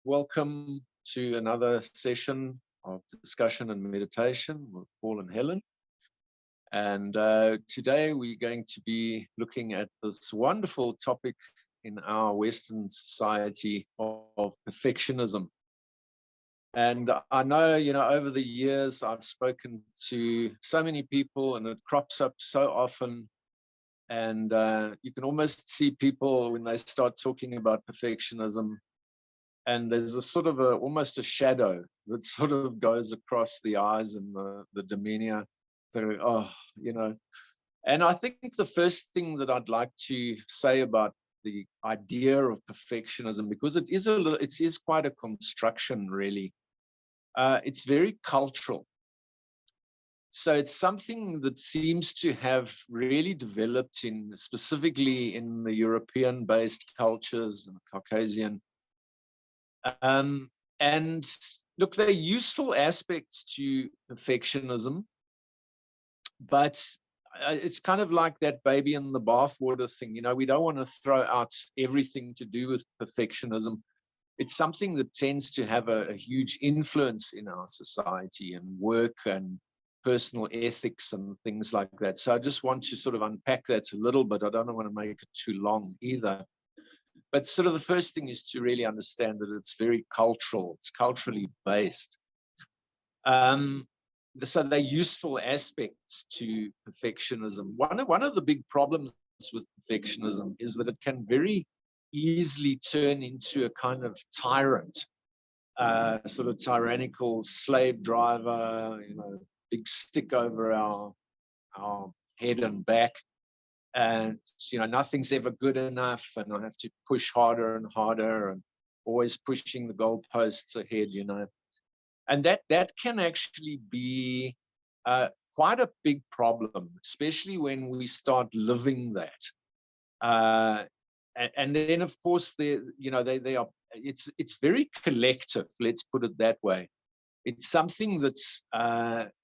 Welcome to another session of discussion and meditation with Paul and Helen. And today we're going to be looking at this wonderful topic in our Western society of perfectionism. And I know, over the years I've spoken to so many people and it crops up so often. And you can almost see people when they start talking about perfectionism, and there's a sort of almost a shadow that sort of goes across the eyes and the demeanor. So, and I think the first thing that I'd like to say about the idea of perfectionism, because it is quite a construction, really. It's very cultural. So it's something that seems to have really developed specifically in the European-based cultures and Caucasian. And look, there are useful aspects to perfectionism, but it's kind of like that baby in the bathwater thing. We don't want to throw out everything to do with perfectionism. It's something that tends to have a huge influence in our society and work and personal ethics and things like that. So I just want to sort of unpack that a little bit. I don't want to make it too long either. But sort of the first thing is to really understand that it's very cultural. It's culturally based. So they're useful aspects to perfectionism. One of the big problems with perfectionism is that it can very easily turn into a kind of tyrant, sort of tyrannical slave driver, big stick over our head and back. And nothing's ever good enough, and I have to push harder and harder, and always pushing the goalposts ahead. And that can actually be quite a big problem, especially when we start living that. And then, of course, they are. It's very collective. Let's put it that way. It's something that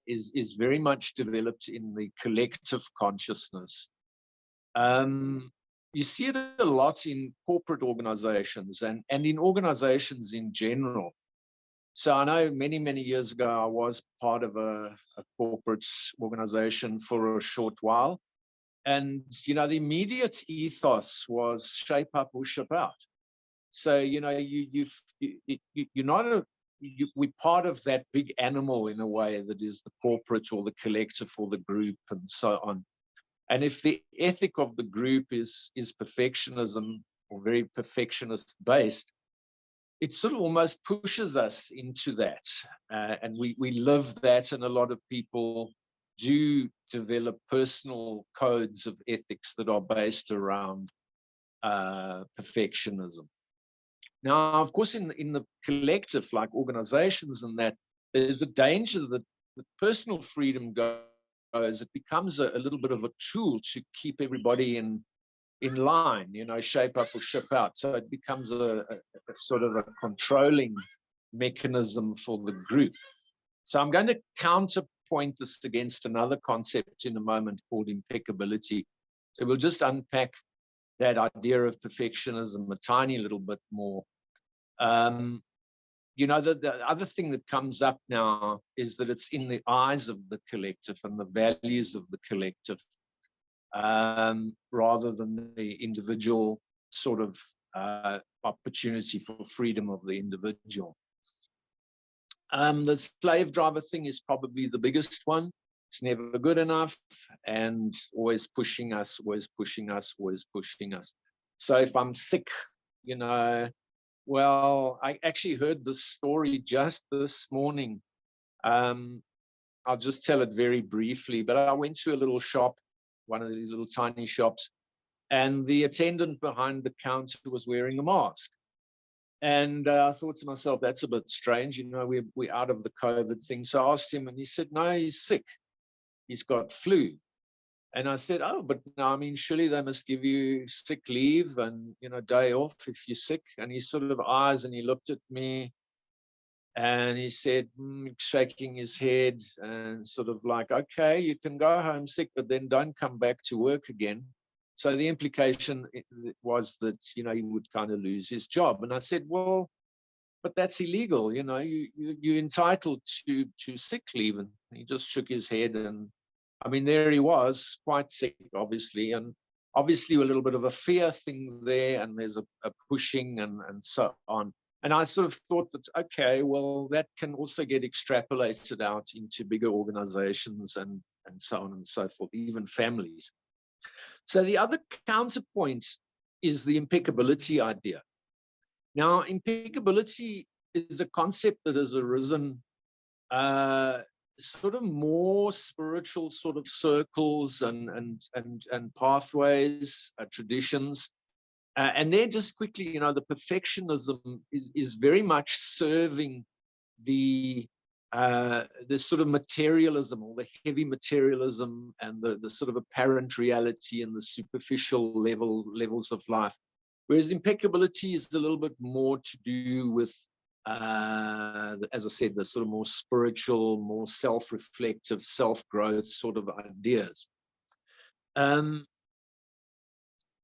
is very much developed in the collective consciousness. You see it a lot in corporate organizations and in organizations in general. So I know many years ago, I was part of a corporate organization for a short while. And, the immediate ethos was shape up or ship out. So, we're part of that big animal in a way that is the corporate or the collective or the group and so on. And if the ethic of the group is perfectionism or very perfectionist based, it sort of almost pushes us into that. And we live that, and a lot of people do develop personal codes of ethics that are based around perfectionism. Now, of course, in the collective, like organizations and that, there's a danger that the personal freedom goes, it becomes a little bit of a tool to keep everybody in line, shape up or ship out. So it becomes a sort of a controlling mechanism for the group. So I'm going to counterpoint this against another concept in a moment called impeccability. So we'll just unpack that idea of perfectionism a tiny little bit more. The other thing that comes up now is that it's in the eyes of the collective and the values of the collective, rather than the individual sort of opportunity for freedom of the individual. The slave driver thing is probably the biggest one. It's never good enough and always pushing us, always pushing us, always pushing us. So if I'm sick, well, I actually heard this story just this morning. I'll just tell it very briefly, but I went to a little shop, one of these little tiny shops, and the attendant behind the counter was wearing a mask. And I thought to myself, that's a bit strange. We're out of the COVID thing. So I asked him, and he said, no, he's sick. He's got flu. And I said, oh, but no, I mean, surely they must give you sick leave and, day off if you're sick. And he sort of eyes and he looked at me and he said, shaking his head and sort of like, okay, you can go home sick, but then don't come back to work again. So the implication was that, he would kind of lose his job. And I said, well, but that's illegal. You're entitled to sick leave. And he just shook his head. And I mean, there he was, quite sick, obviously. And obviously a little bit of a fear thing there. And there's a pushing and so on. And I sort of thought that, okay, well, that can also get extrapolated out into bigger organizations and so on and so forth, even families. So the other counterpoint is the impeccability idea. Now, impeccability is a concept that has arisen sort of more spiritual sort of circles and pathways, traditions. And there, just quickly, the perfectionism is very much serving the sort of materialism, or the heavy materialism, and the sort of apparent reality and the superficial levels of life. Whereas impeccability is a little bit more to do with, as I said, the sort of more spiritual, more self-reflective, self-growth sort of ideas.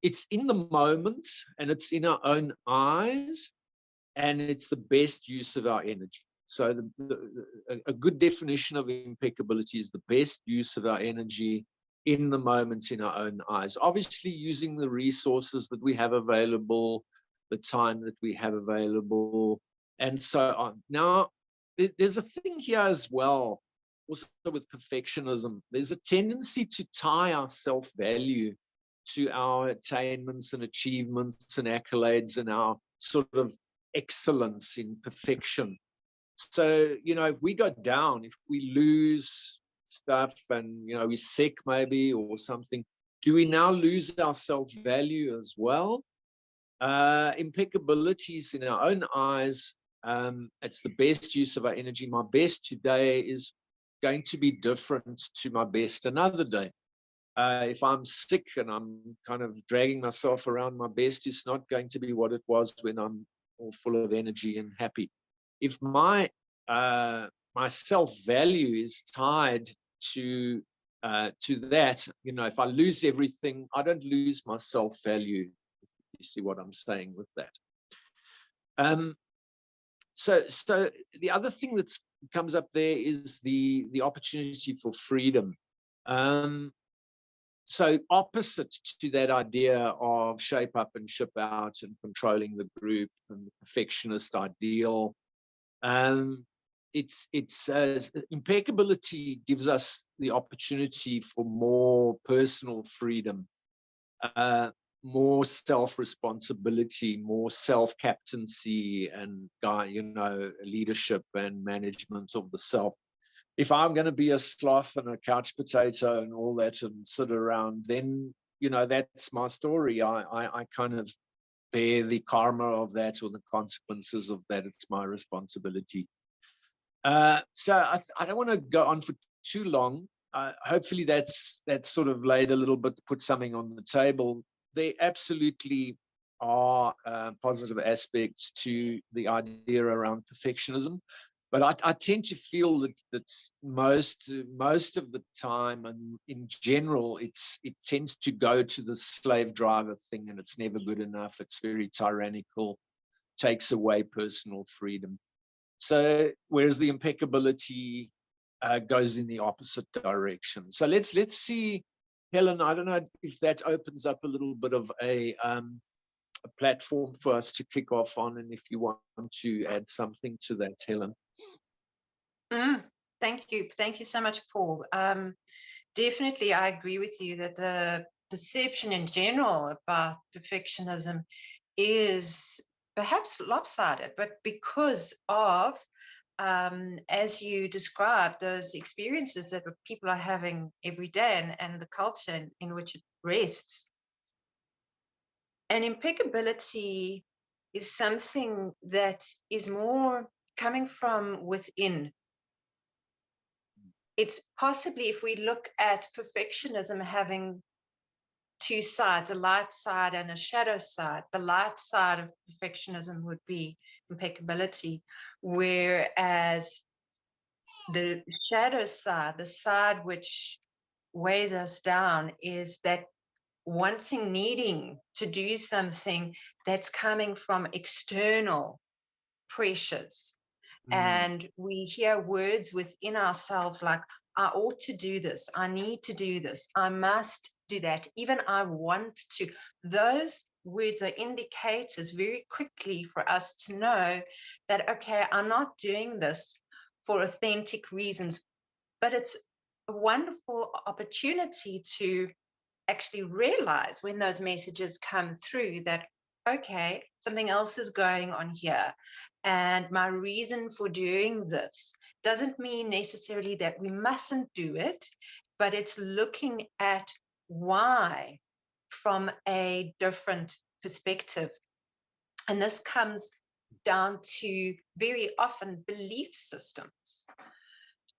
It's in the moment, and it's in our own eyes, and it's the best use of our energy. So a good definition of impeccability is the best use of our energy in the moment, in our own eyes. Obviously, using the resources that we have available, the time that we have available, and so on. Now, there's a thing here as well, also with perfectionism. There's a tendency to tie our self-value to our attainments and achievements and accolades and our sort of excellence in perfection. So, if we go down, if we lose stuff and, we're sick maybe or something, do we now lose our self-value as well? Impeccability is in our own eyes. It's the best use of our energy. My best today is going to be different to my best another day. If I'm sick and I'm kind of dragging myself around, my best is not going to be what it was when I'm all full of energy and happy. If my self-value is tied to that, if I lose everything, I don't lose my self-value. You see what I'm saying with that? So the other thing that comes up there is the opportunity for freedom. So opposite to that idea of shape up and ship out and controlling the group and the perfectionist ideal, it's impeccability gives us the opportunity for more personal freedom, more self-responsibility, more self-captaincy, and leadership and management of the self. If I'm going to be a sloth and a couch potato and all that and sit around, then, that's my story. I kind of bear the karma of that, or the consequences of that. It's my responsibility. So I don't want to go on for too long. Hopefully that's sort of laid a little bit, put something on the table. There absolutely are positive aspects to the idea around perfectionism. But I tend to feel that most of the time, and in general, it tends to go to the slave driver thing, and it's never good enough. It's very tyrannical, takes away personal freedom. So whereas the impeccability goes in the opposite direction. So let's see, Helen. I don't know if that opens up a little bit of a platform for us to kick off on, and if you want to add something to that, Helen. Thank you so much, Paul. Definitely, I agree with you that the perception in general about perfectionism is perhaps lopsided, but because of, as you described, those experiences that people are having every day, and the culture in which it rests. And impeccability is something that is more coming from within. It's possibly, if we look at perfectionism having two sides, a light side and a shadow side, the light side of perfectionism would be impeccability, whereas the shadow side, the side which weighs us down, is that needing to do something that's coming from external pressures. Mm. And we hear words within ourselves like, I ought to do this, I need to do this, I must do that, even I want to. Those words are indicators very quickly for us to know that, okay, I'm not doing this for authentic reasons, but it's a wonderful opportunity to actually realize when those messages come through that, okay, something else is going on here. And my reason for doing this doesn't mean necessarily that we mustn't do it, but it's looking at why from a different perspective. And this comes down to very often belief systems.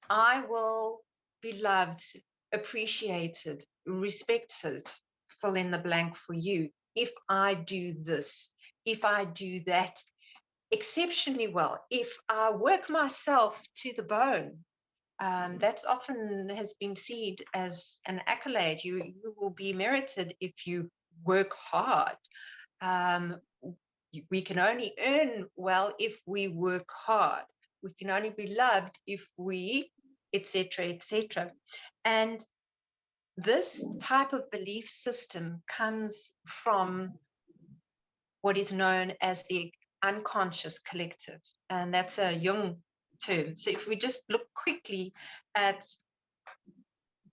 I will be loved, appreciated, respected, fill in the blank for you, if I do this, if I do that exceptionally well, if I work myself to the bone. That's often has been seen as an accolade. You will be merited if you work hard. Um, we can only earn well if we work hard. We can only be loved if we, etc., etc. And this type of belief system comes from what is known as the unconscious collective, and that's a Jung term. So if we just look quickly at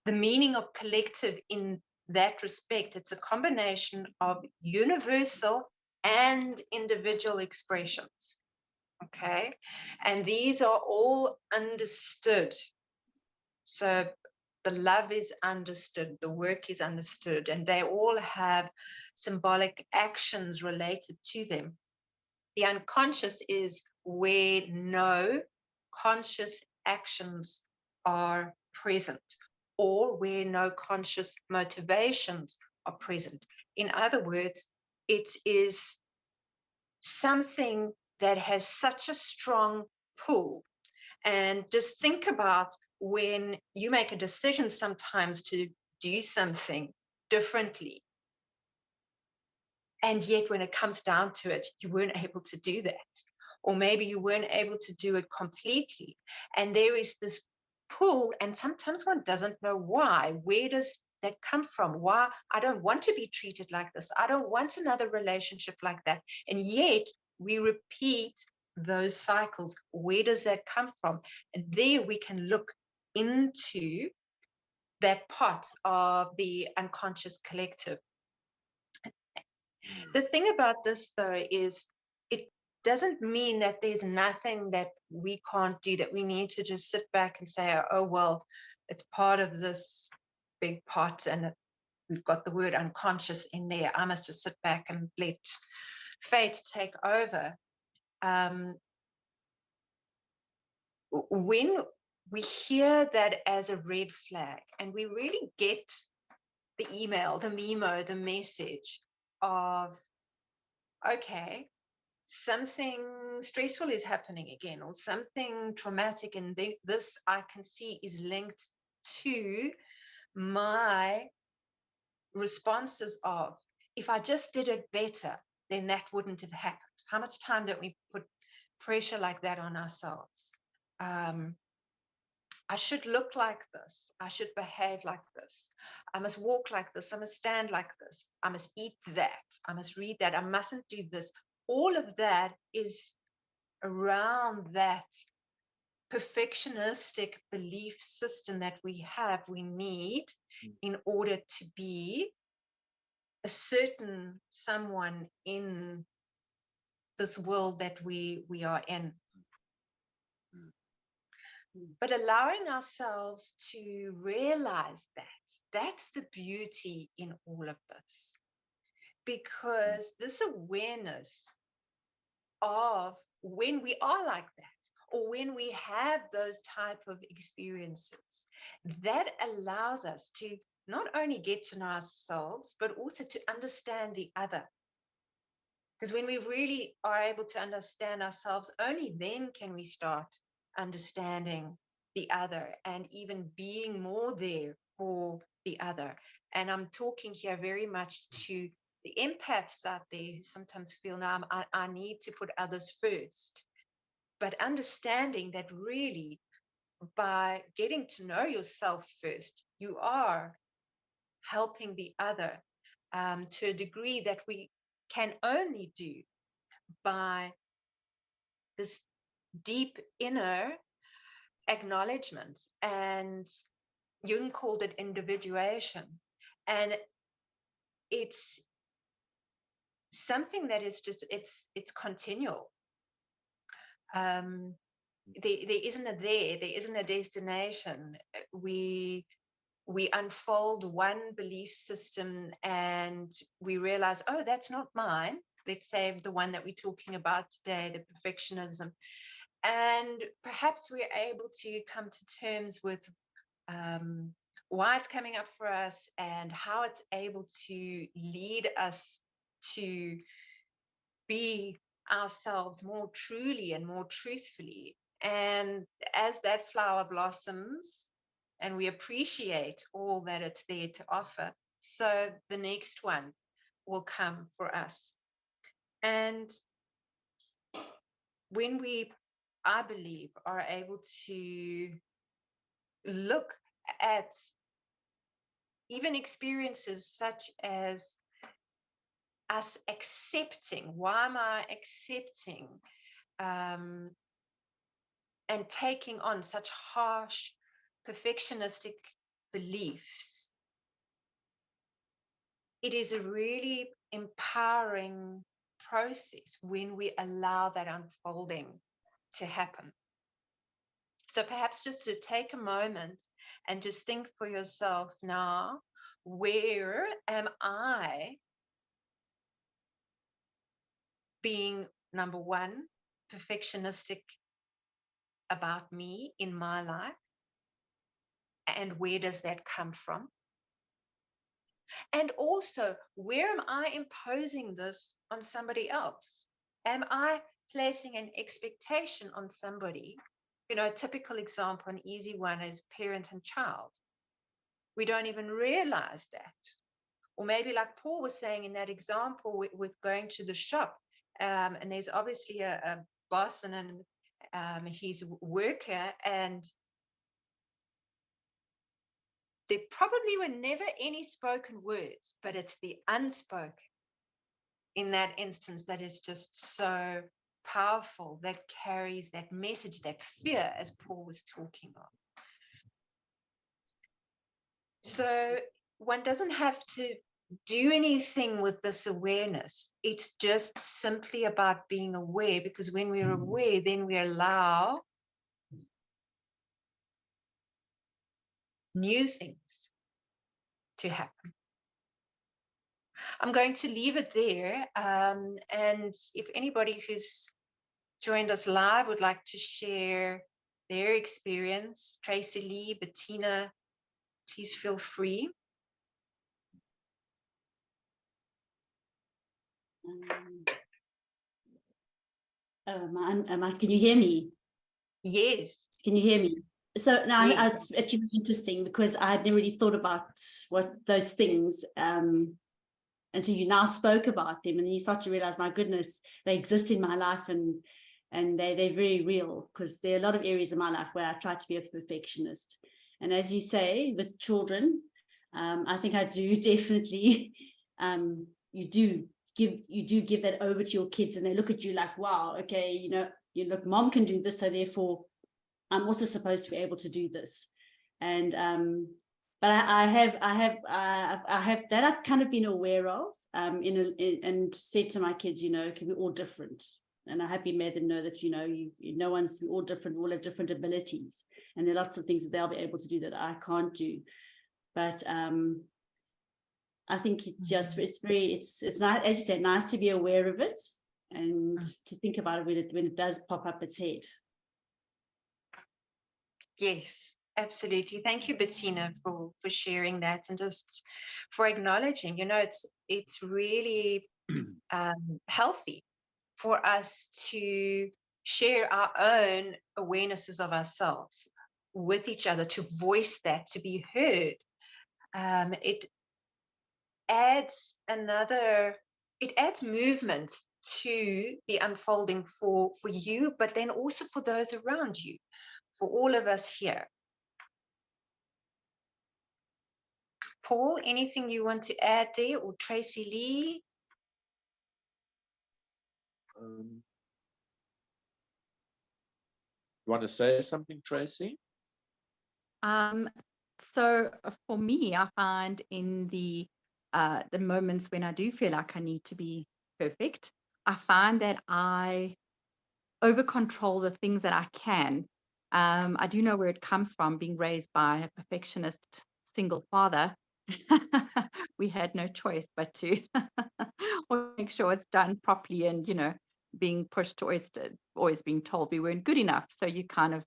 the meaning of collective in that respect, it's a combination of universal and individual expressions. Okay. And these are all understood. So the love is understood, the work is understood, and they all have symbolic actions related to them. The unconscious is where no conscious actions are present, or where no conscious motivations are present. In other words, it is something that has such a strong pull. And just think about when you make a decision sometimes to do something differently, and yet when it comes down to it, you weren't able to do that. Or maybe you weren't able to do it completely. And there is this pull, and sometimes one doesn't know why. Where does that come from? Why? I don't want to be treated like this. I don't want another relationship like that. And yet we repeat those cycles. Where does that come from? And there we can look into that part of the unconscious collective. The thing about this, though, is it doesn't mean that there's nothing that we can't do, that we need to just sit back and say, oh, well, it's part of this big pot and we've got the word unconscious in there. I must just sit back and let fate take over. When we hear that as a red flag and we really get the email, the memo, the message of, okay, something stressful is happening again, or something traumatic, and this I can see is linked to my responses of, if I just did it better, then that wouldn't have happened. How much time don't we put pressure like that on ourselves? I should look like this. I should behave like this. I must walk like this. I must stand like this. I must eat that. I must read that. I mustn't do this. All of that is around that perfectionistic belief system that we need in order to be a certain someone in this world that we are in. But allowing ourselves to realize that's the beauty in all of this, because this awareness of when we are like that, or when we have those type of experiences, that allows us to not only get to know ourselves, but also to understand the other. Because when we really are able to understand ourselves, only then can we start understanding the other and even being more there for the other. And I'm talking here very much to the empaths out there who sometimes feel, now I need to put others first. but understanding that really by getting to know yourself first, you are helping the other to a degree that we can only do by this deep inner acknowledgement. And Jung called it individuation. And it's something that is just, it's continual. There isn't a there isn't a destination. We unfold one belief system and we realize, oh, that's not mine. Let's say the one that we're talking about today, the perfectionism. And perhaps we're able to come to terms with why it's coming up for us and how it's able to lead us to be ourselves more truly and more truthfully. And as that flower blossoms and we appreciate all that it's there to offer, so the next one will come for us. And when we, I believe, are able to look at even experiences such as us accepting, why am I accepting and taking on such harsh perfectionistic beliefs? It is a really empowering process when we allow that unfolding to happen. So perhaps just to take a moment and just think for yourself now, where am I being, number one, perfectionistic about me in my life? And where does that come from? And also, where am I imposing this on somebody else? Am I placing an expectation on somebody? You know, a typical example, an easy one, is parent and child. We don't even realize that. Or maybe like Paul was saying in that example with going to the shop, and there's obviously a boss and his worker, and there probably were never any spoken words, but it's the unspoken in that instance that is just so powerful, that carries that message, that fear, as Paul was talking of. So one doesn't have to do anything with this awareness. It's just simply about being aware, because when we're aware, then we allow new things to happen. I'm going to leave it there. And if anybody who's joined us live would like to share their experience, Tracy Lee, Bettina, please feel free. Can you hear me? Yes. Can you hear me? So now Yes. it's actually interesting because I had never really thought about what those things until you now spoke about them, and then you start to realize, my goodness, they exist in my life, and they're very real, because there are a lot of areas in my life where I try to be a perfectionist. And as you say, with children, I think I do definitely you do give that over to your kids, and they look at you like, wow, okay, you look, mom can do this, so therefore I'm also supposed to be able to do this. And but I have that I've kind of been aware of and said to my kids, can be all different. And I have made them know that, no one's all different, we all have different abilities. And there are lots of things that they'll be able to do that I can't do. But I think it's just, it's not, as you said, nice to be aware of it and to think about it when it does pop up its head. Yes, absolutely. Thank you, Bettina, for sharing that and just for acknowledging, it's really healthy for us to share our own awarenesses of ourselves with each other, to voice that, to be heard. It adds another it adds movement to the unfolding for you, but then also for those around you, for all of us here. Paul, anything you want to add there, or Tracy Lee? You want to say something, Tracy? So for me, I find in the moments when I do feel like I need to be perfect, I find that I over control the things that I can. I do know where it comes from, being raised by a perfectionist single father. We had no choice but to make sure it's done properly, and being pushed to always being told we weren't good enough. So you kind of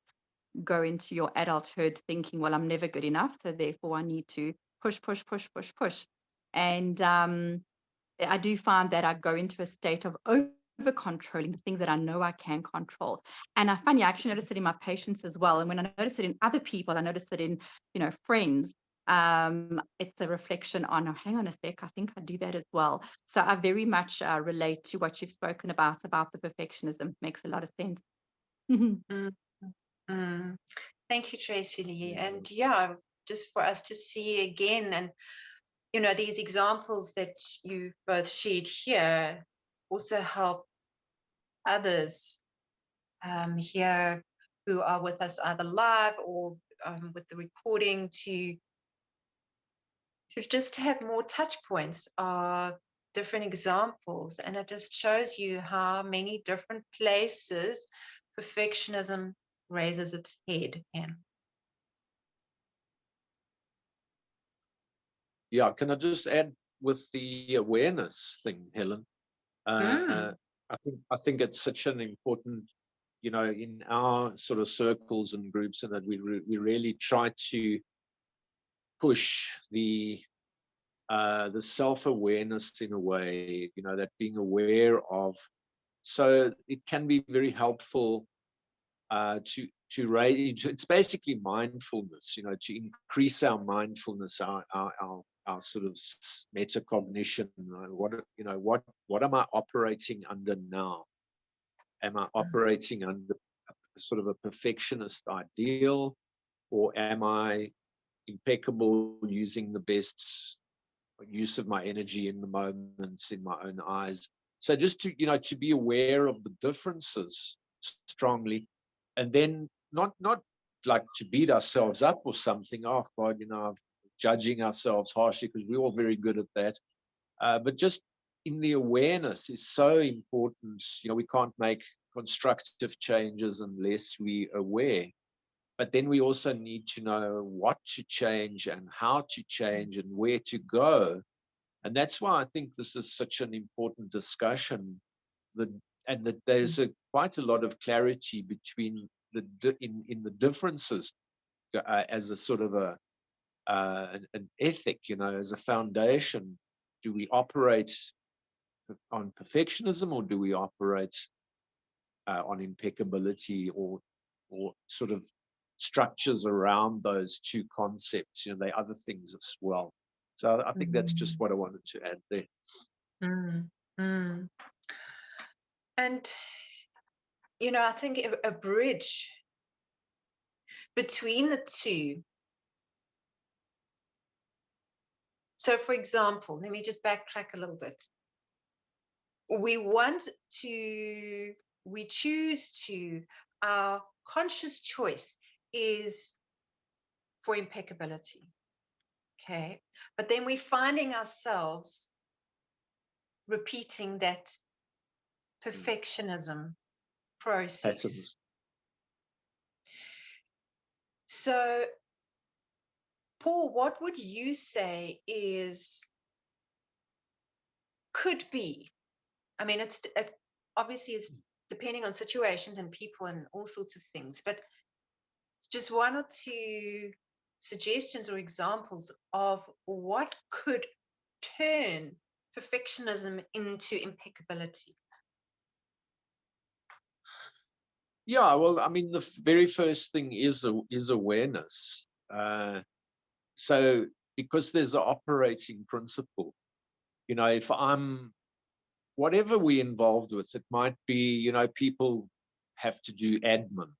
go into your adulthood thinking, well, I'm never good enough, so therefore I need to push, push, push, push, push. And I do find that I go into a state of over controlling the things that I know I can control. And I actually notice it in my patients as well. And when I notice it in other people, I notice it in, friends. It's a reflection on, oh, hang on a sec, I think I do that as well. So I very much relate to what you've spoken about the perfectionism. Makes a lot of sense. Mm, mm. Thank you, Tracy Lee. And yeah, just for us to see again, and these examples that you both shared here also help others here who are with us either live or with the recording to just have more touch points of different examples. And it just shows you how many different places perfectionism raises its head in. Yeah, can I just add with the awareness thing, Helen? I think it's such an important, in our sort of circles and groups, and that we really try to push the self-awareness in a way, that being aware of. So it can be very helpful to raise. It's basically mindfulness, to increase our mindfulness, our sort of metacognition. What am I operating under now? Am I operating under sort of a perfectionist ideal, or am I impeccable, using the best use of my energy in the moments, in my own eyes? So just to be aware of the differences strongly, and then not like to beat ourselves up or something. Oh God, judging ourselves harshly, because we're all very good at that. But just in the awareness is so important. We can't make constructive changes unless we're aware. But then we also need to know what to change and how to change and where to go. And that's why I think this is such an important discussion, and that there's quite a lot of clarity between in the differences as a sort of an ethic, as a foundation. Do we operate on perfectionism, or do we operate on impeccability, or sort of structures around those two concepts? There are other things as well. So I think that's just what I wanted to add there. And I think a bridge between the two. So for example, let me just backtrack a little bit. We choose to, our conscious choice is for impeccability. Okay. But then we're finding ourselves repeating that perfectionism process. Patterns. So, Paul, what would you say could be? I mean, obviously it's depending on situations and people and all sorts of things, but just one or two suggestions or examples of what could turn perfectionism into impeccability. Yeah, well, I mean, the very first thing is awareness. So because there's an operating principle, if I'm whatever we're involved with, it might be, people have to do admin,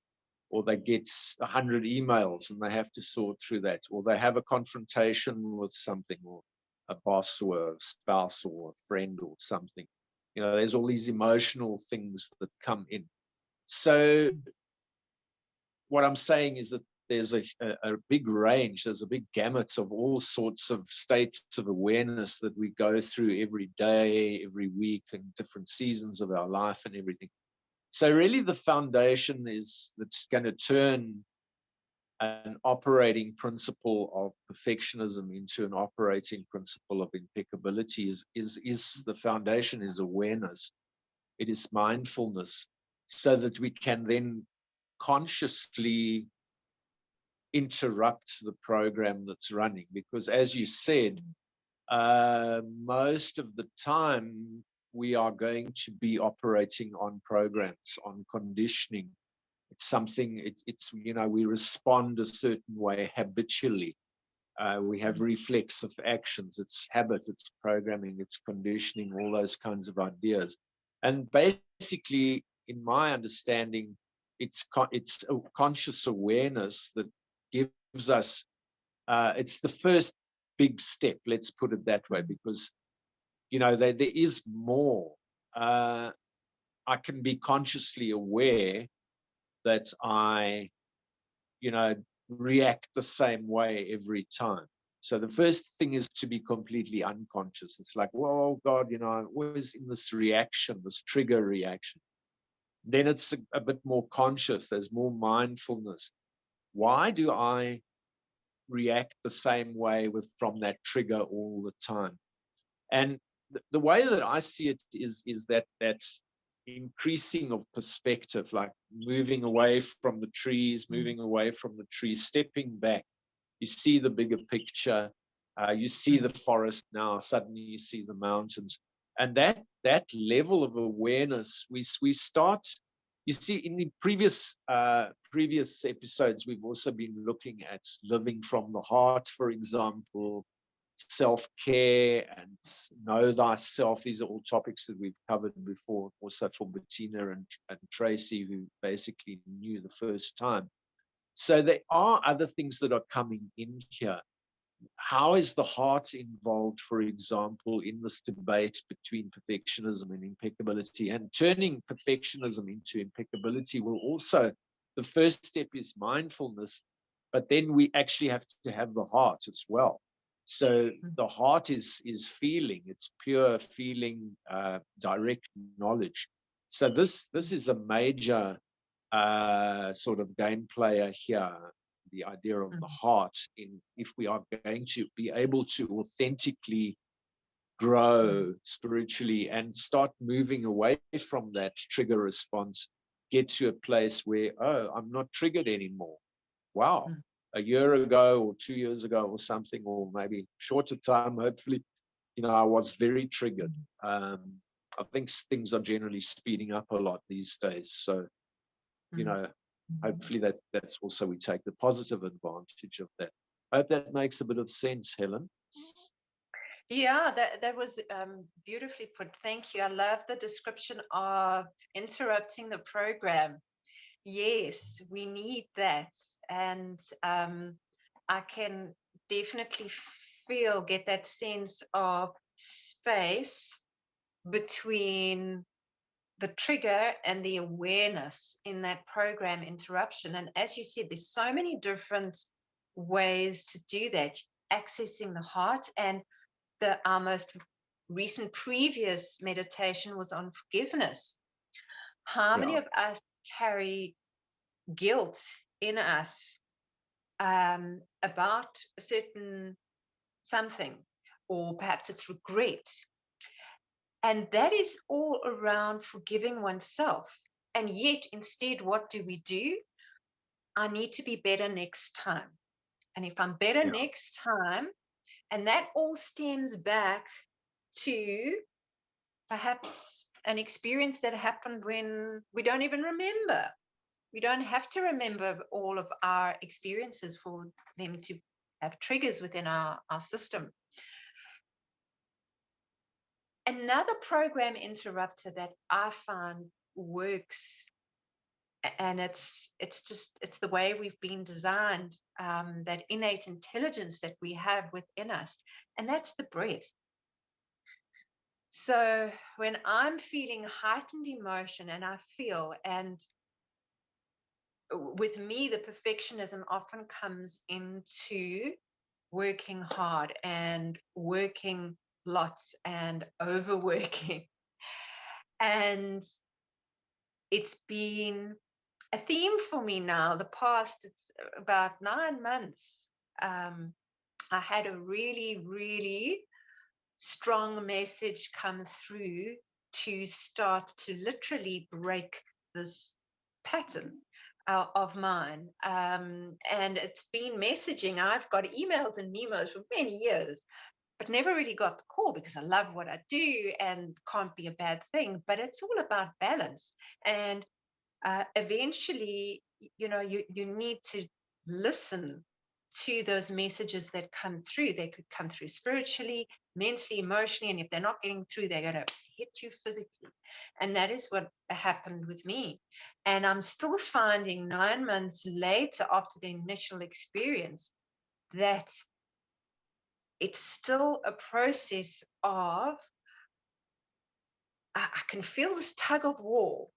or they get 100 emails and they have to sort through that, or they have a confrontation with something, or a boss or a spouse or a friend or something. There's all these emotional things that come in. So what I'm saying is that there's a big range, there's a big gamut of all sorts of states of awareness that we go through every day, every week, and different seasons of our life and everything. So really the foundation that's going to turn an operating principle of perfectionism into an operating principle of impeccability is the foundation is awareness. It is mindfulness, so that we can then consciously interrupt the program that's running. Because as you said, most of the time we are going to be operating on programs, on conditioning. It's something, it's we respond a certain way habitually. We have reflexive actions, it's habits, it's programming, it's conditioning, all those kinds of ideas. And basically, in my understanding, it's a conscious awareness that gives us, it's the first big step, let's put it that way, because, there is more. I can be consciously aware that I, react the same way every time. So the first thing is to be completely unconscious. It's like, well, God, I'm always in this reaction, this trigger reaction. Then it's a bit more conscious. There's more mindfulness. Why do I react the same way from that trigger all the time? And the way that I see it is that that's increasing of perspective, like moving away from the trees, stepping back. You see the bigger picture. You see the forest now. Suddenly you see the mountains, and that level of awareness, we start. You see, in the previous episodes, we've also been looking at living from the heart, for example, self-care and know thyself. These are all topics that we've covered before, also for Bettina and Tracy, who basically knew the first time. So there are other things that are coming in here. How is the heart involved, for example, in this debate between perfectionism and impeccability? And turning perfectionism into impeccability will also, the first step is mindfulness, but then we actually have to have the heart as well. So the heart is feeling, it's pure feeling, direct knowledge. So this is a major sort of game player here, the idea of the heart, if we are going to be able to authentically grow spiritually and start moving away from that trigger response, get to a place where, oh, I'm not triggered anymore. Wow. A year ago or 2 years ago or something, or maybe shorter time, hopefully, I was very triggered. I think things are generally speeding up a lot these days. So, hopefully that's also, we take the positive advantage of that. I hope that makes a bit of sense, Helen. Yeah, that was beautifully put. Thank you. I love the description of interrupting the program. Yes, we need that. And I can definitely get that sense of space between the trigger and the awareness in that program interruption. And as you said, there's so many different ways to do that, accessing the heart. And our most recent previous meditation was on forgiveness. How many of us carry guilt in us about a certain something, or perhaps it's regret? And that is all around forgiving oneself. And yet, instead, what do? I need to be better next time. And if I'm better next time, and that all stems back to perhaps an experience that happened when we don't even remember. We don't have to remember all of our experiences for them to have triggers within our system. Another program interrupter that I find works, and it's the way we've been designed, that innate intelligence that we have within us, and that's the breath. So when I'm feeling heightened emotion, and with me, the perfectionism often comes into working hard and working lots and overworking. And it's been a theme for me now, the past, it's about 9 months. I had a really, really strong message come through to start to literally break this pattern of mine. And it's been messaging. I've got emails and memos for many years, but never really got the call because I love what I do and can't be a bad thing. But it's all about balance. And eventually, you need to listen to those messages that come through. They could come through spiritually, mentally, emotionally, and if they're not getting through, they're going to hit you physically. And that is what happened with me. And I'm still finding 9 months later, after the initial experience, that it's still a process of, I can feel this tug of war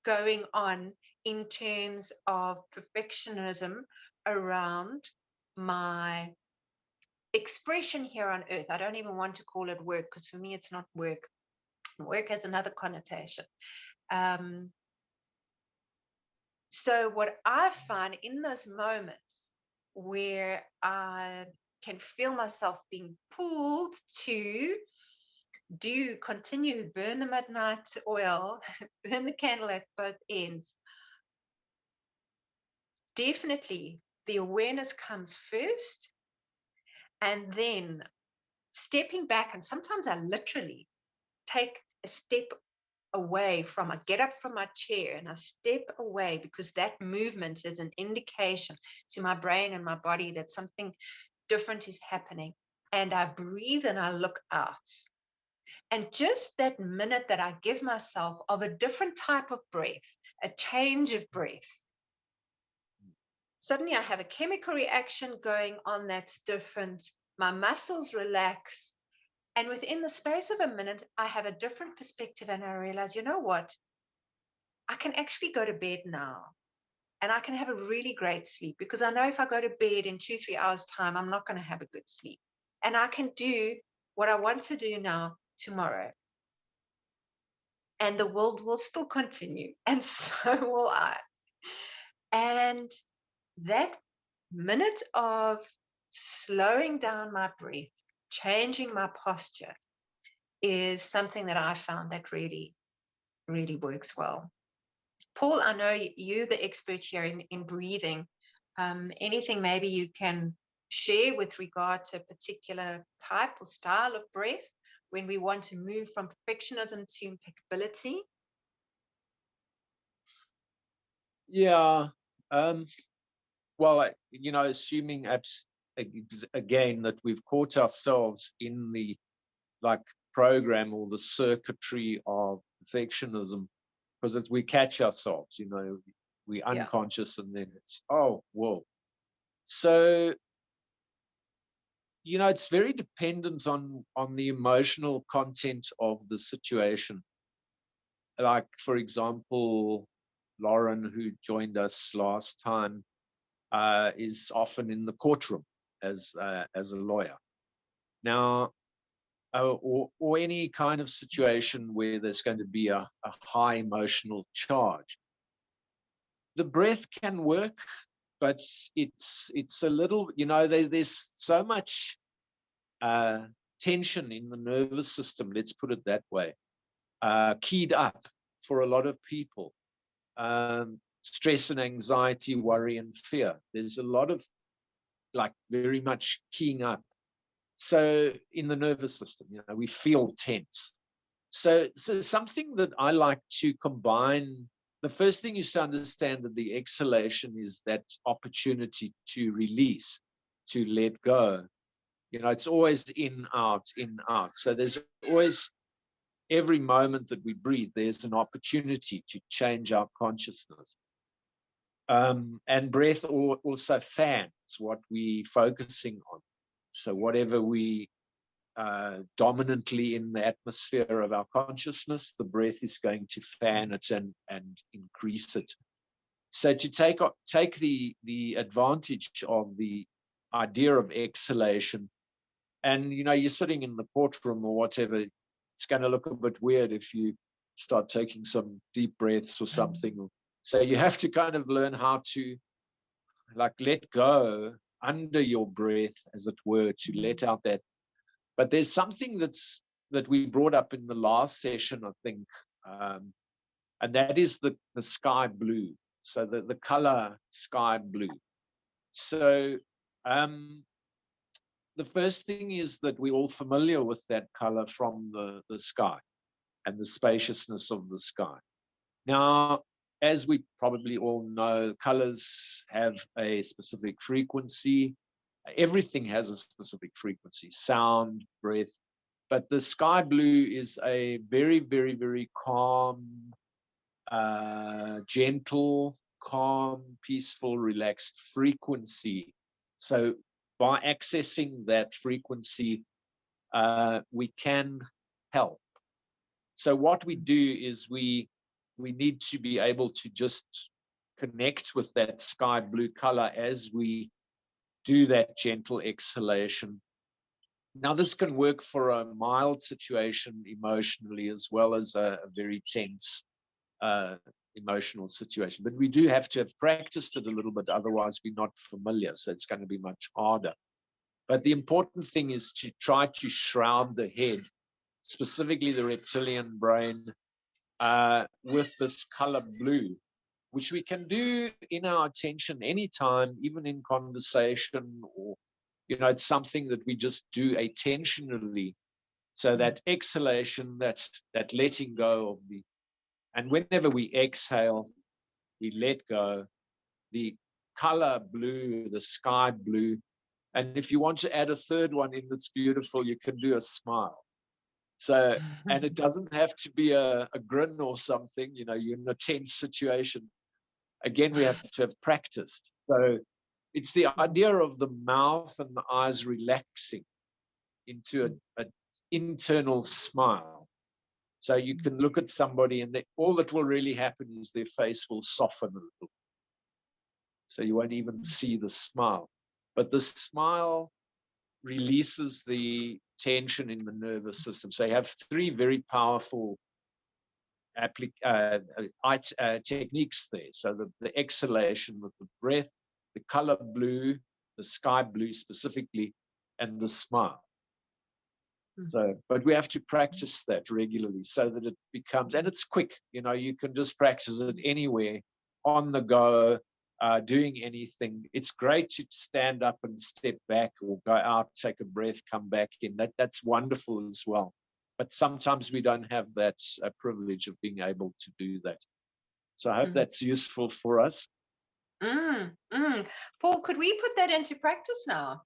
going on in terms of perfectionism around my expression here on earth. I don't even want to call it work, because for me, it's not work. Work has another connotation. So what I find in those moments where I can feel myself being pulled to continue, burn the midnight oil, burn the candle at both ends, definitely the awareness comes first, and then stepping back. And sometimes I literally take a step away I get up from my chair and I step away, because that movement is an indication to my brain and my body that something different is happening. And I breathe and I look out. And just that minute that I give myself of a different type of breath, a change of breath, suddenly I have a chemical reaction going on that's different. My muscles relax. And within the space of a minute, I have a different perspective, and I realize, you know what? I can actually go to bed now, and I can have a really great sleep, because I know if I go to bed in 2-3 hours time, I'm not going to have a good sleep. And I can do what I want to do now tomorrow. And the world will still continue, and so will I. And that minute of slowing down my breath, changing my posture, is something that I found that really, really works well. Paul, I know you're the expert here in breathing. Anything maybe you can share with regard to a particular type or style of breath when we want to move from perfectionism to impeccability? Yeah. Well, assuming again that we've caught ourselves in the program or the circuitry of perfectionism, because we catch ourselves, we unconscious, and then it's, oh, whoa. So, it's very dependent on the emotional content of the situation. Like, for example, Lauren, who joined us last time, is often in the courtroom as a lawyer. Now, or any kind of situation where there's going to be a high emotional charge. The breath can work, but it's a little, there's so much tension in the nervous system, let's put it that way, keyed up for a lot of people. Stress and anxiety, worry and fear. There's a lot of very much keying up. So in the nervous system, we feel tense. So something that I like to combine, the first thing is to understand that the exhalation is that opportunity to release, to let go. it's always in, out, in, out. So there's always, every moment that we breathe, there's an opportunity to change our consciousness. And breath also fans what we're focusing on. So whatever we dominantly in the atmosphere of our consciousness, the breath is going to fan it and increase it. So to take the advantage of the idea of exhalation, and you're sitting in the courtroom or whatever, it's going to look a bit weird if you start taking some deep breaths or something. So you have to kind of learn how to let go under your breath, as it were, to let out that. But there's something that we brought up in the last session, I think, and that is the sky blue. So the color sky blue. So the first thing is that we're all familiar with that color from the sky and the spaciousness of the sky. Now, as we probably all know, colors have a specific frequency. Everything has a specific frequency, sound, breath. But the sky blue is a very, very, very calm, gentle, calm, peaceful, relaxed frequency. So by accessing that frequency, we can help. So what we do is we need to be able to just connect with that sky blue color as we do that gentle exhalation. Now, this can work for a mild situation emotionally as well as a very tense emotional situation. But we do have to have practiced it a little bit, otherwise we're not familiar, so it's going to be much harder. But the important thing is to try to shroud the head, specifically the reptilian brain, with this color blue, which we can do in our attention anytime, even in conversation, or it's something that we just do attentionally. So that exhalation, that letting go of and whenever we exhale, we let go. The color blue, the sky blue. And if you want to add a third one in that's beautiful, you can do a smile. So, and it doesn't have to be a grin or something, you're in a tense situation. Again, we have to have practiced. So it's the idea of the mouth and the eyes relaxing into an internal smile. So you can look at somebody and all that will really happen is their face will soften a little. So you won't even see the smile. But the smile releases the tension in the nervous system. So you have three very powerful techniques there. So the exhalation with the breath, the color blue, the sky blue specifically, and the smile. So, but we have to practice that regularly so that it becomes, and it's quick. You can just practice it anywhere, on the go, doing anything. It's great to stand up and step back or go out, take a breath, come back in. That's wonderful as well. But sometimes we don't have that privilege of being able to do that. So I hope that's useful for us. Paul, could we put that into practice now?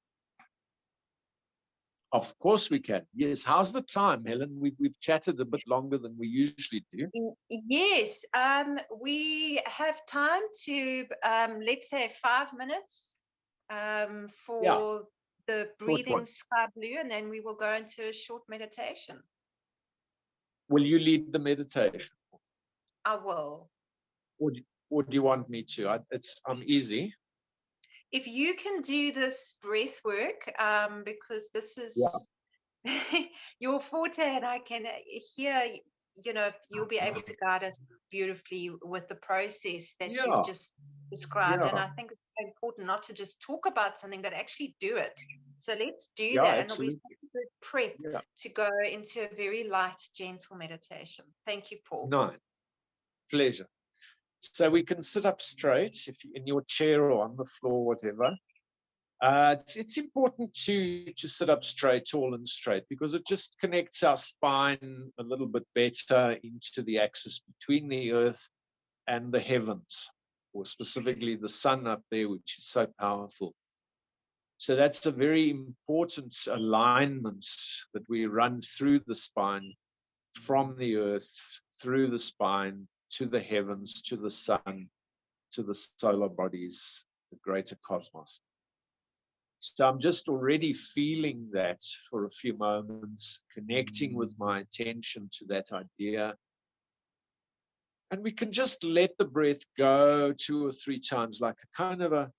Of course we can. Yes. How's the time, Helen? We've chatted a bit longer than we usually do. Yes. We have time to, let's say, 5 minutes for the breathing sky blue, and then we will go into a short meditation. Will you lead the meditation? I will. Or do you want me to? I'm easy. If you can do this breath work, because this is your forte, and I can hear, you'll be able to guide us beautifully with the process that you've just described. And I think it's so important not to just talk about something, but actually do it. So let's do that. And it'll be such a good prep to go into a very light, gentle meditation. Thank you, Paul. No, pleasure. So we can sit up straight, if you're in your chair or on the floor, whatever. It's important to sit up straight, tall and straight, because it just connects our spine a little bit better into the axis between the earth and the heavens, or specifically the sun up there, which is so powerful. So that's a very important alignment that we run through the spine, from the earth, through the spine, to the heavens, to the sun, to the solar bodies, the greater cosmos. So I'm just already feeling that for a few moments, connecting with my attention to that idea. And we can just let the breath go 2 or 3 times, like a kind of a,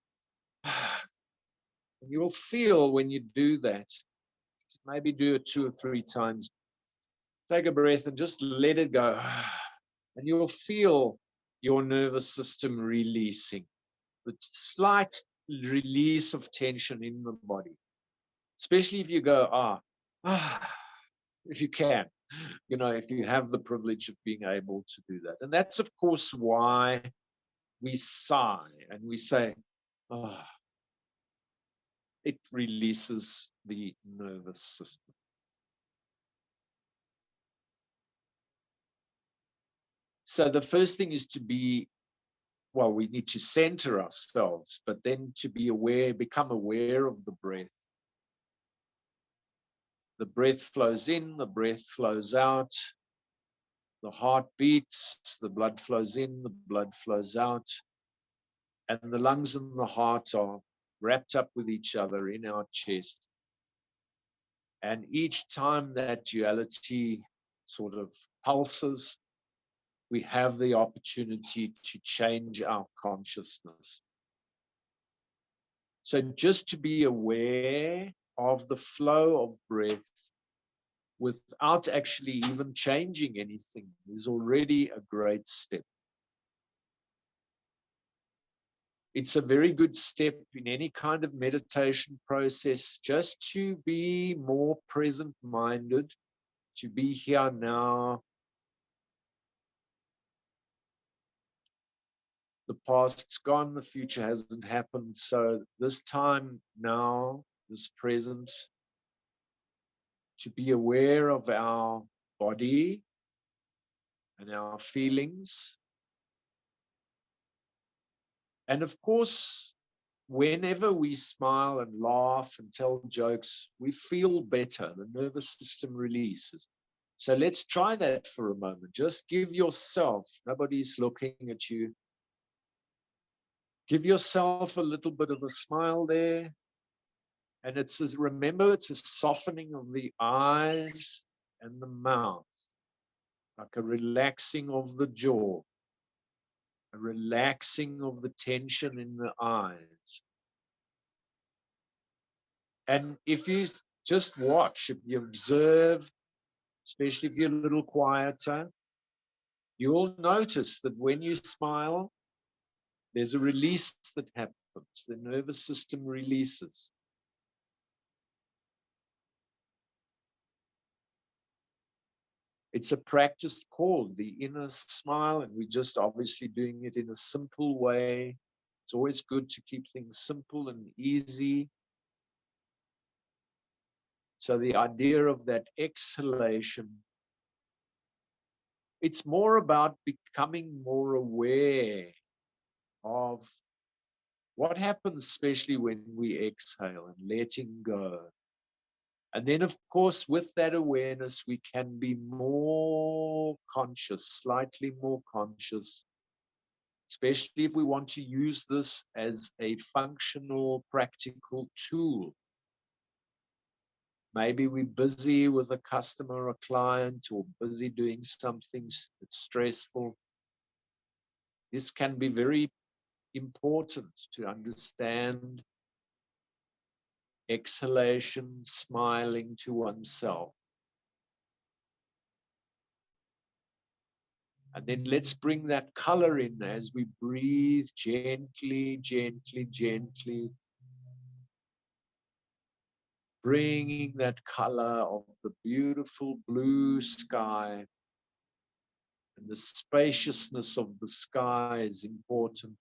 and you'll feel when you do that, maybe do it 2 or 3 times. Take a breath and just let it go. And you'll feel your nervous system releasing, the slight release of tension in the body. Especially if you go, if you can, if you have the privilege of being able to do that. And that's, of course, why we sigh and we say, it releases the nervous system. So the first thing is to be, well, we need to center ourselves, but then to be aware, become aware of the breath. The breath flows in, the breath flows out. The heart beats, the blood flows in, the blood flows out. And the lungs and the heart are wrapped up with each other in our chest. And each time that duality sort of pulses, we have the opportunity to change our consciousness. So just to be aware of the flow of breath without actually even changing anything is already a great step. It's a very good step in any kind of meditation process, just to be more present-minded, to be here now. The past's gone, the future hasn't happened. So this time now, this present, to be aware of our body and our feelings. And of course, whenever we smile and laugh and tell jokes, we feel better. The nervous system releases. So let's try that for a moment. Just give yourself, nobody's looking at you. Give yourself a little bit of a smile there. And remember, it's a softening of the eyes and the mouth, like a relaxing of the jaw, a relaxing of the tension in the eyes. And if you just watch, if you observe, especially if you're a little quieter, you'll notice that when you smile, there's a release that happens. The nervous system releases. It's a practice called the inner smile, and we're just obviously doing it in a simple way. It's always good to keep things simple and easy. So the idea of that exhalation, it's more about becoming more aware of what happens, especially when we exhale, and letting go. And then, of course, with that awareness, we can be more conscious, slightly more conscious, especially if we want to use this as a functional, practical tool. Maybe we're busy with a customer or client, or busy doing something that's stressful. This can be very important to understand exhalation, smiling to oneself. And then let's bring that color in as we breathe gently, gently, gently. Bringing that color of the beautiful blue sky. And the spaciousness of the sky is important.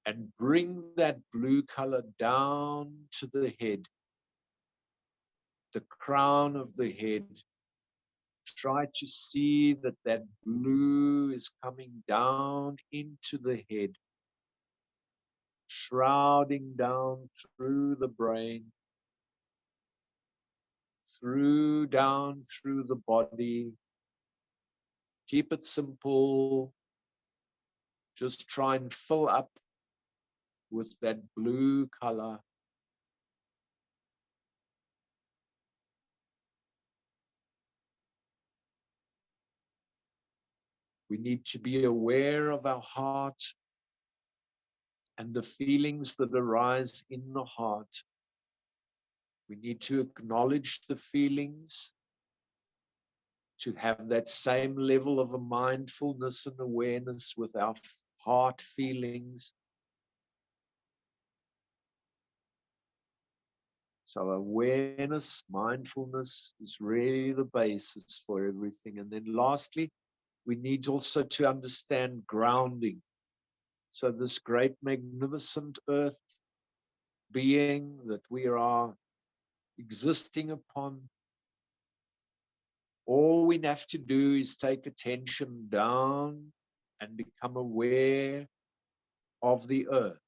And bring that blue color down to the head, the crown of the head. Try to see that that blue is coming down into the head. shrouding down through the brain, down through the body. Keep it simple. Just try and fill up with that blue color. We need to be aware of our heart and the feelings that arise in the heart. We need to acknowledge the feelings, to have that same level of a mindfulness and awareness with our heart feelings. So awareness, mindfulness is really the basis for everything. And then lastly, we need also to understand grounding. So this great, magnificent earth being that we are existing upon, all we have to do is take attention down and become aware of the earth.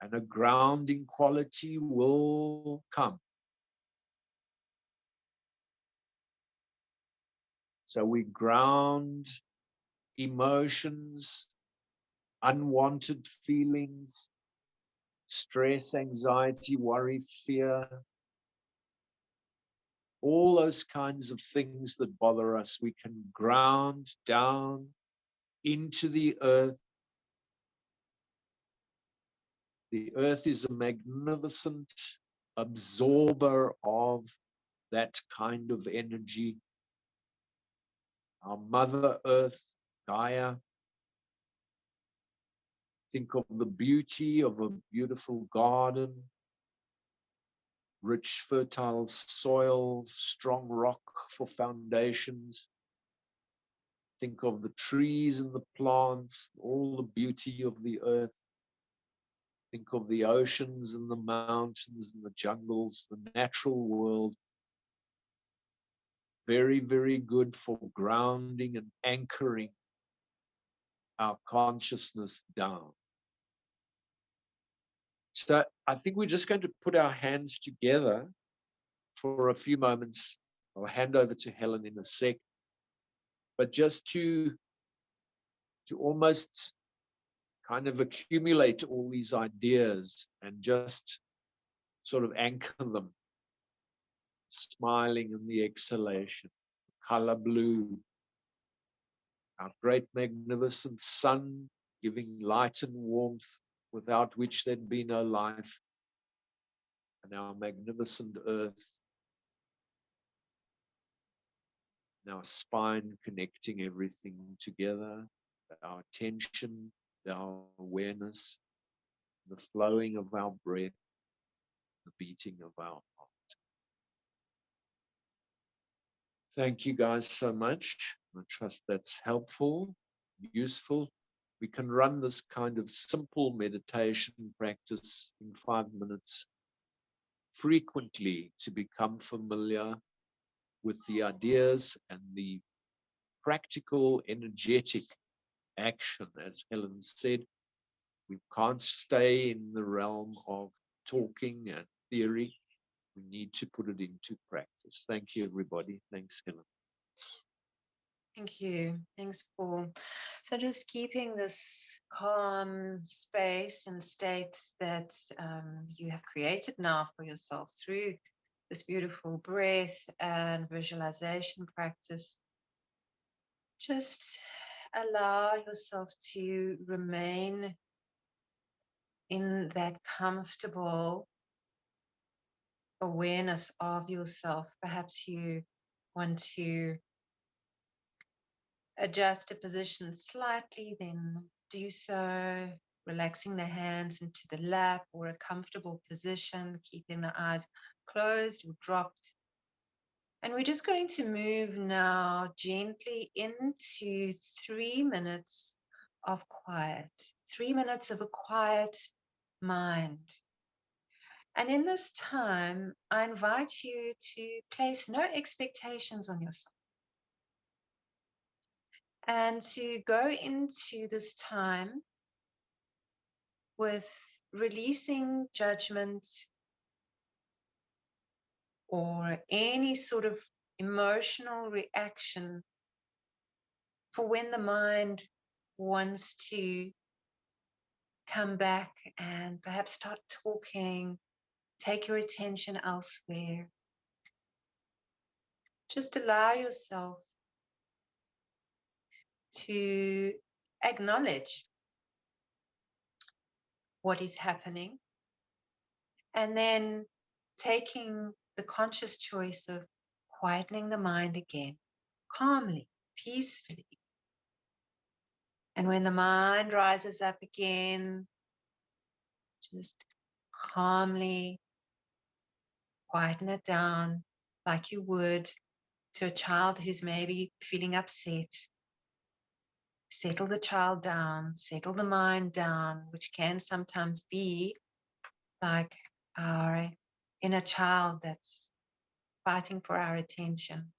And a grounding quality will come. So we ground emotions, unwanted feelings, stress, anxiety, worry, fear, all those kinds of things that bother us, we can ground down into the earth. The earth is a magnificent absorber of that kind of energy. Our Mother Earth, Gaia. Think of the beauty of a beautiful garden, rich, fertile soil, strong rock for foundations. Think of the trees and the plants, all the beauty of the earth. Think of the oceans and the mountains and the jungles, the natural world. Very, very good for grounding and anchoring our consciousness down. So I think we're just going to put our hands together for a few moments. I'll hand over to Helen in a sec. But just to almost kind of accumulate all these ideas and just sort of anchor them, smiling in the exhalation, color blue, our great magnificent sun giving light and warmth without which there'd be no life, and our magnificent earth, and our spine connecting everything together, our attention, our awareness, the flowing of our breath, the beating of our heart. Thank you guys so much. I trust that's helpful, useful. We can run this kind of simple meditation practice in 5 minutes frequently to become familiar with the ideas and the practical, energetic action. As Helen said, we can't stay in the realm of talking and theory. We need to put it into practice. Thank you, everybody. Thanks, Helen. Thank you. Thanks, Paul. So just keeping this calm space and state that you have created now for yourself through this beautiful breath and visualization practice. Just allow yourself to remain in that comfortable awareness of yourself. Perhaps you want to adjust a position slightly, then do so, relaxing the hands into the lap or a comfortable position, keeping the eyes closed or dropped. And we're just going to move now gently into 3 minutes of quiet, 3 minutes of a quiet mind. And in this time, I invite you to place no expectations on yourself and to go into this time with releasing judgment or any sort of emotional reaction for when the mind wants to come back and perhaps start talking, take your attention elsewhere. Just allow yourself to acknowledge what is happening and then taking the conscious choice of quietening the mind again, calmly, peacefully. And when the mind rises up again, just calmly quieten it down like you would to a child who's maybe feeling upset. Settle the child down, settle the mind down, which can sometimes be like our inner child that's fighting for our attention.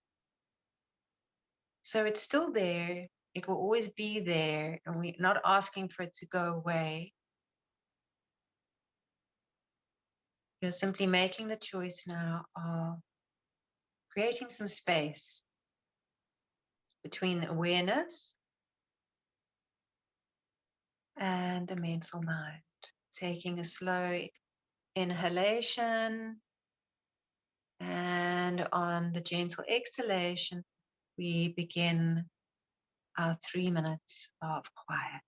So it's still there. It will always be there, and we're not asking for it to go away. You're simply making the choice now of creating some space between awareness and the mental mind. Taking a slow inhalation, and on the gentle exhalation, we begin our 3 minutes of quiet.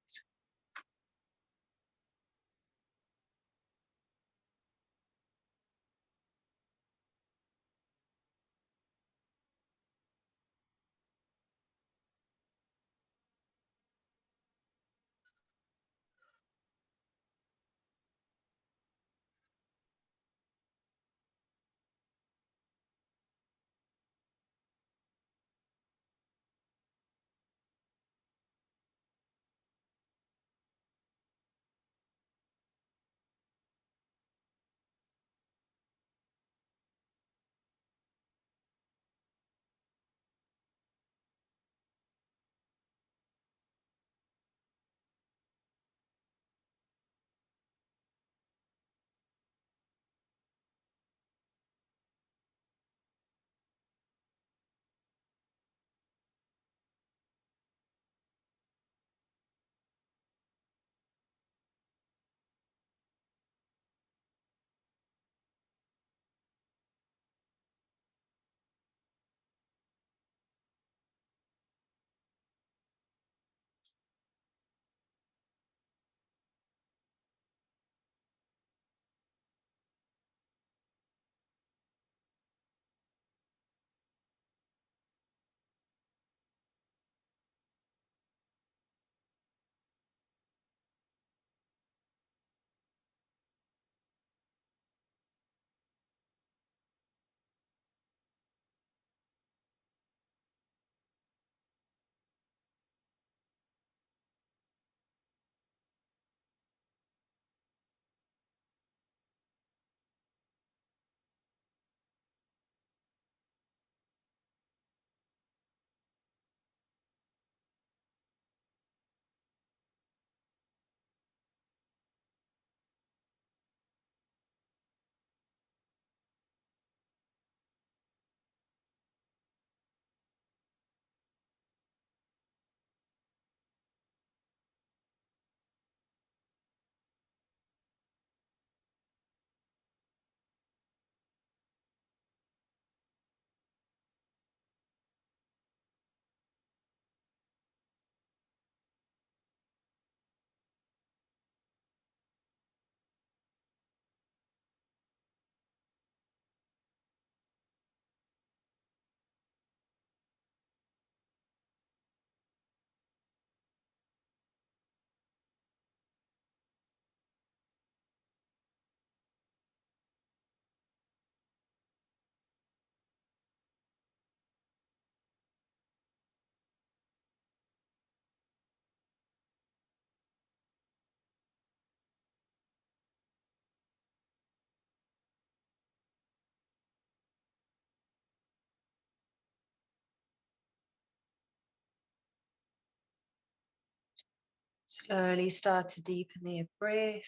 Slowly start to deepen their breath,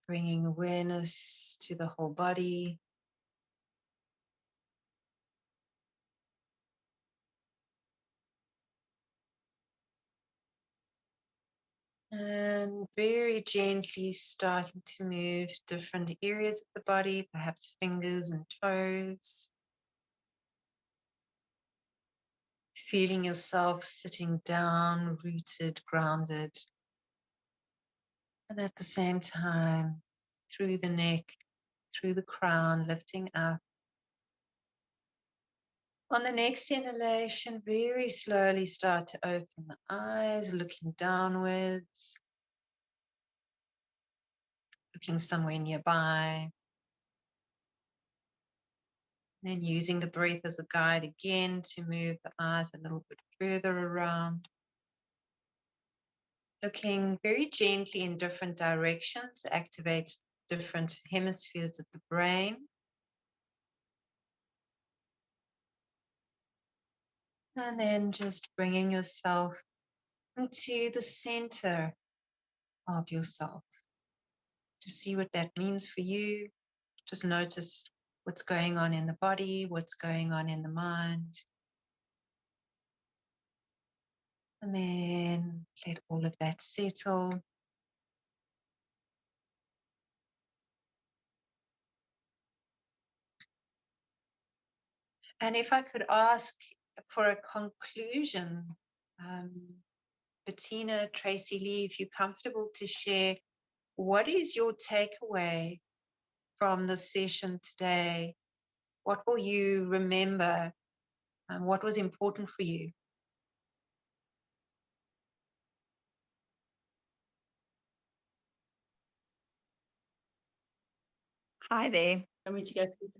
bringing awareness to the whole body. And very gently starting to move different areas of the body, perhaps fingers and toes. Feeling yourself sitting down, rooted, grounded. And at the same time, through the neck, through the crown, lifting up. On the next inhalation, very slowly start to open the eyes, looking downwards, looking somewhere nearby. Then using the breath as a guide again to move the eyes a little bit further around. Looking very gently in different directions, activates different hemispheres of the brain. And then just bringing yourself into the center of yourself. To see what that means for you. Just notice what's going on in the body, what's going on in the mind. And then let all of that settle. And if I could ask for a conclusion, Bettina, Tracy Lee, if you're comfortable to share, what is your takeaway from the session today? What will you remember? What was important for you? Hi there. I'm going to go first.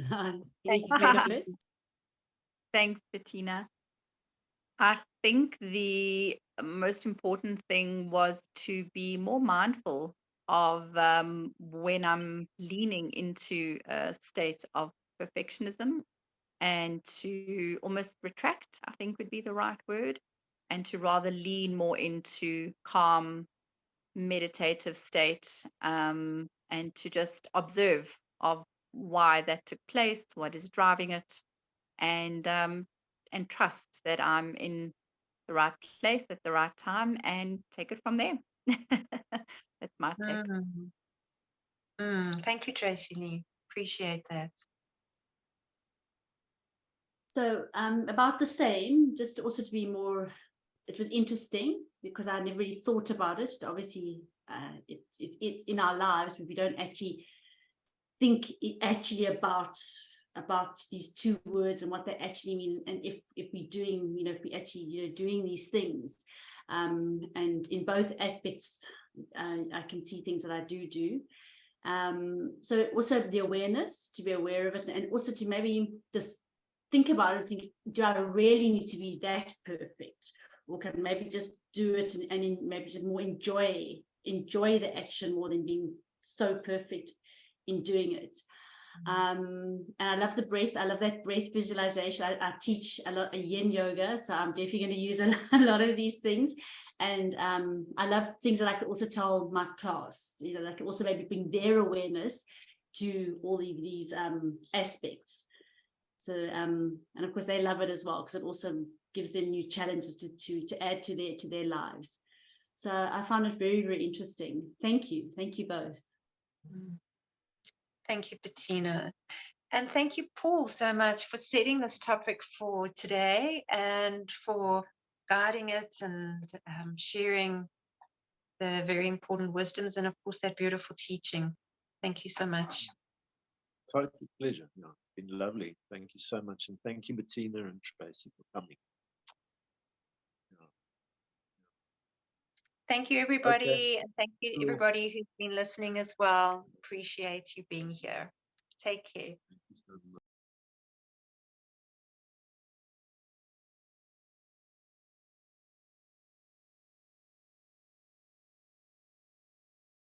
Hi. Thank You can go you. first. Thanks, Bettina. I think the most important thing was to be more mindful of when I'm leaning into a state of perfectionism, and to almost retract, I think would be the right word, and to rather lean more into calm, meditative state, and to just observe of why that took place, what is driving it, and trust that I'm in the right place at the right time and take it from there. That's my take. Thank you, Tracy Lee. Appreciate that. So about the same, just also to be more, it was interesting because I never really thought about it. Obviously, it's in our lives, but we don't actually think actually about these two words and what they actually mean, and if we're doing, if we actually doing these things, and in both aspects, I can see things that I do. So also the awareness, to be aware of it, and also to maybe just think about it and think, do I really need to be that perfect, or can maybe just do it and maybe just more enjoy the action more than being so perfect in doing it. And I love the breath. I love that breath visualization. I teach a lot of yin yoga, so I'm definitely going to use a lot of these things. And I love things that I could also tell my class, that could also maybe bring their awareness to all of these aspects. So and of course they love it as well, because it also gives them new challenges to add to their lives. So I found it very, very interesting. Thank you both. Thank you, Bettina. And thank you, Paul, so much for setting this topic for today and for guiding it and sharing the very important wisdoms and, of course, that beautiful teaching. Thank you so much. Total pleasure. Yeah, it's been lovely. Thank you so much. And thank you, Bettina and Tracy, for coming. Yeah. Thank you, everybody. Okay. And thank you, Cool. everybody who's been listening as well. Appreciate you being here. Take care.